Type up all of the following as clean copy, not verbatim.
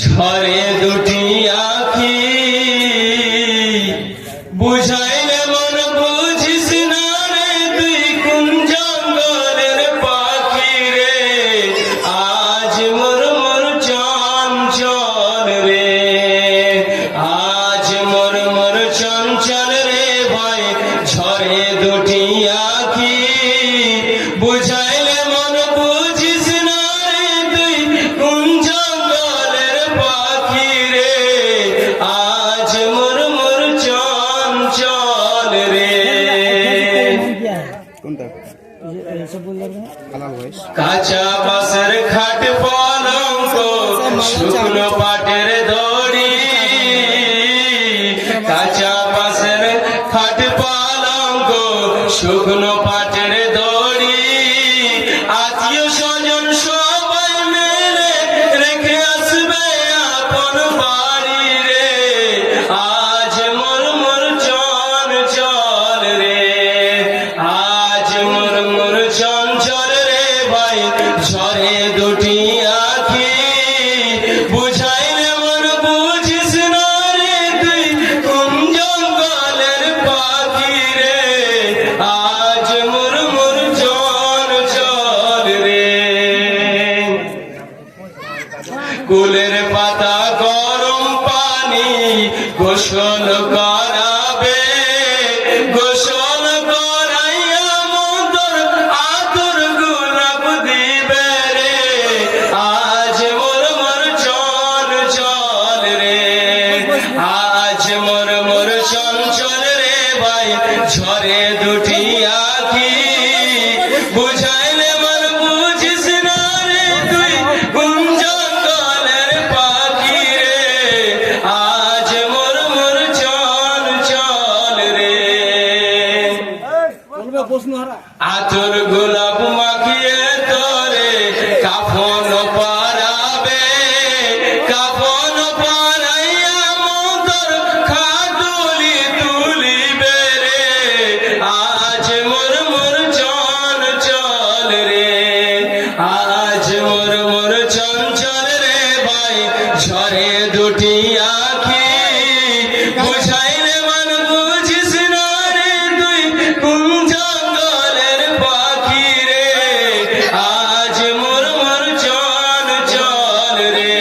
ঝরে দুটি আখি বুঝাইলে মন বুঝিস না রে তুই কোন জঙ্গলের পাখি রে আজ মোর মোর চঞ্চল রে আজ মোর মোর চঞ্চল রে ভাই ঝরে দুটি আখি বুঝাইলে মন বুঝিস না রে তুই কোন জঙ্গলের পাখি রে আজ মোর মোর চঞ্চল রে কাঁচা বাঁশের খাট পলঙ্ক শুকনো পাটের দড়ি কাঁচা বাঁশের খাট পলঙ্ক শুকনো পাটের দড়ি আত্মীয় স্বজন সবাই মেলে রেখে আসবে আপন বাড়ি রে আজ মোর মোর চঞ্চল রে আজ মোর মোর চঞ্চল রে ভাই ঝরে দুটি আখি বুঝাইলে মন বুঝিস না রে তুই কোন জঙ্গলের পাখি রে আজ মোর মোর চঞ্চল রে কুলের পাতা গরম পানি গোসল করাবে গোসল করাইয়া মন্তর আতর গোলাপ দিবে রে আজ মোর মোর চঞ্চল রে আজ মোর মোর চঞ্চল রে ভাই ঝরে দুটি আখি বুঝাইলে মন বুঝিস না রে তুই কোন জঙ্গলের পাখি রে আজ মোর মোর চঞ্চল রে আতর গোলাপ মাখিয়ে তোরে কাফন পরাবে কাফন পরাইয়া মন্তর খাটুলি তুলিবে রে আজ মোর মোর চঞ্চল রে আজ মোর মোর চঞ্চল রে ভাই ঝরে দুটি আখি বুঝাইলে মন বুঝিস না রে তুই কোন জঙ্গলের পাখি রে আজ মোর মোর চঞ্চল রে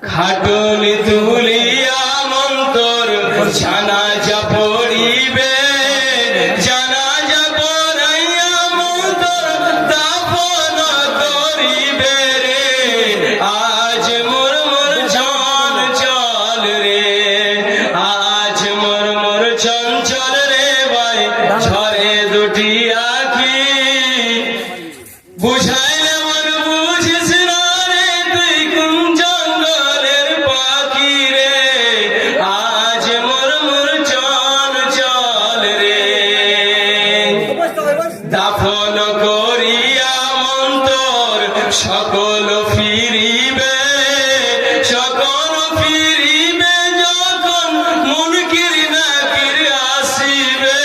খাটুলি তুলিয়া মন্তর জানাজা পড়িবে জানাজা পড়াইয়া মন্তর দাফন করিবে রে আজ মোর মোর চঞ্চল রে আজ মোর মোর চঞ্চল রে ভাই ঝরে দুটি আখি বুঝাইলে মন বুঝিস না রে তুই কোন জঙ্গলের পাখি রে আজ মোর মোর চঞ্চল রে দাফন করিয়া মন্তর সকল ফিরিবে সকল ফিরিবে যখন মুনকির নাকির আসিবে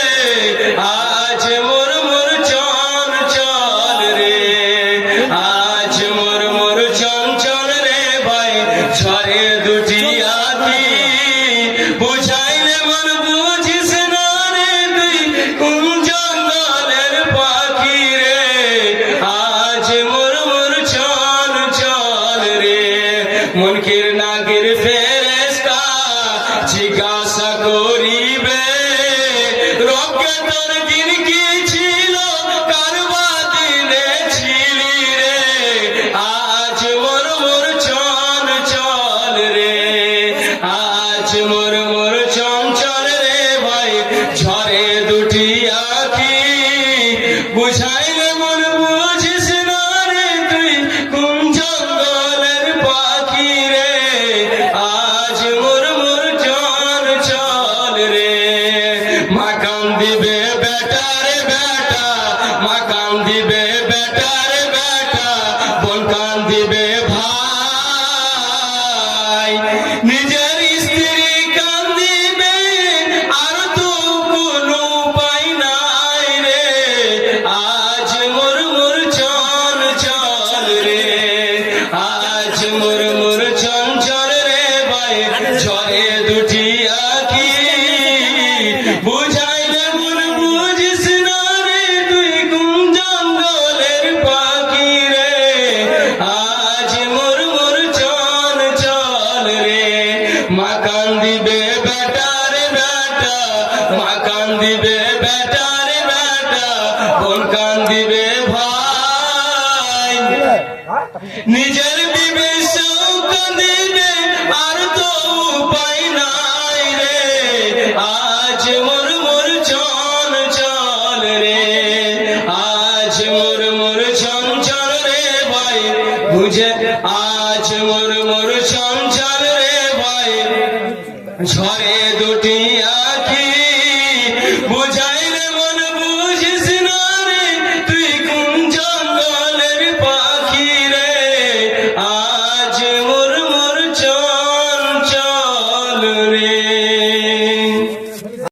আজ মোর মোর চঞ্চল রে আজ মোর মোর চঞ্চল রে ভাই ঝরে দুটি আখি বুঝাইলে মন বুঝিস না রে তুই কোন জঙ্গলের পাখি রে আজ মোর মোর চঞ্চল রে মুনকির নাকির ফেরেশতা জিজ্ঞাসা করিবে রোগে তোর দিন কি ছিল কারবা দিনে ছিলি রে আজ মোর মোর চঞ্চল রে আজ মোর মোর চঞ্চল রে ভাই ঝরে দুটি আখি বুঝাইলে মন বুঝিস না রে তুই কোন জঙ্গলের পাখি রে আজ মোর মোর চঞ্চল রে মাকান দিবে বেটা রে বেটা মাকান দিবে বেটা রে বেটা বোন কান দিবে ভাই নিজের স্ত্রী কান দিবে আর তো কোনো উপায় নাই রে আজ মোর মোর চঞ্চল নিজের বিবেচনা কাঁদিবে আর তো উপায় নাই রে, আজ মোর মোর চঞ্চল রে, আজ মোর মোর চঞ্চল রে ভাই বুঝে, আজ মোর মোর চঞ্চল রে ভাই, ঝড়ে দুটি